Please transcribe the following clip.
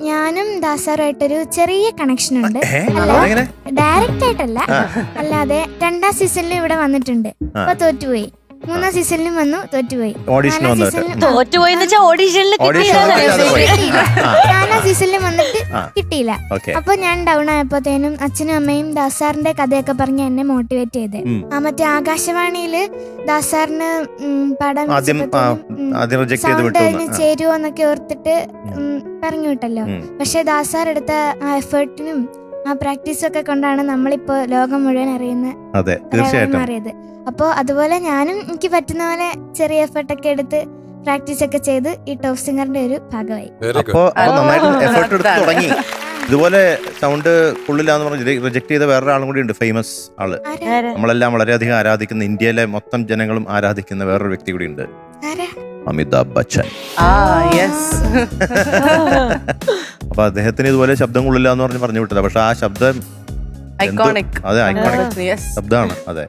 ഞാനും ദാസാറുമായിട്ടൊരു ചെറിയ കണക്ഷൻ ഉണ്ട്. അതെങ്ങനെ? ഡയറക്റ്റ് ആയിട്ടല്ല, അല്ലാതെ 2ാം സീസണിൽ ഇവിടെ വന്നിട്ടുണ്ട്. അപ്പൊ തോറ്റുപോയി. 3ാം സീസണിലും വന്നു, തോറ്റുപോയി. ഓഡിഷൻ 4ാം സീസണിലും വന്നിട്ട് കിട്ടിയില്ല. അപ്പൊ ഞാൻ ഡൗൺ ആയപ്പോഴത്തേനും അച്ഛനും അമ്മയും ദാസാറിന്റെ കഥയൊക്കെ പറഞ്ഞ് എന്നെ മോട്ടിവേറ്റ് ചെയ്ത്. മറ്റേ ആകാശവാണിയില് ദാസാറിന് പടം സൗണ്ട് അതിന് ചേരുവോന്നൊക്കെ ഓർത്തിട്ട് പറഞ്ഞു വിട്ടല്ലോ. പക്ഷെ ദാസാർ എടുത്ത ആ എഫേർട്ടിനും ആ പ്രാക്ടീസും ഒക്കെ കൊണ്ടാണ് നമ്മളിപ്പോ ലോകം മുഴുവൻ അറിയുന്ന മാറിയത്. അപ്പോൾ അതുപോലെ ഞാനും എനിക്ക് പറ്റുന്ന പോലെ ചെറിയ എഫേർട്ടൊക്കെ എടുത്ത് പ്രാക്ടീസ് ഒക്കെ ചെയ്ത് ഈ ടോപ്പ് സിംഗറിന്റെ ഒരു ഭാഗമായി. ഇതുപോലെ സൗണ്ട് കൊള്ളില്ലാന്ന് പറഞ്ഞ് റിജക്ട് ചെയ്ത വേറൊരാളും കൂടി ഉണ്ട്, ഫേമസ് ആള്. നമ്മളെല്ലാം വളരെയധികം ആരാധിക്കുന്ന, ഇന്ത്യയിലെ മൊത്തം ജനങ്ങളും ആരാധിക്കുന്ന വേറൊരു വ്യക്തി കൂടി ഉണ്ട്, അമിതാഭ് ബച്ചൻ. അപ്പൊ അദ്ദേഹത്തിന് ഇതുപോലെ ശബ്ദം കൊള്ളില്ല എന്ന് പറഞ്ഞു വിട്ടത്. പക്ഷെ ആ ശബ്ദം അതെ ഐക്കോണിക് ശബ്ദമാണ്. അതെ,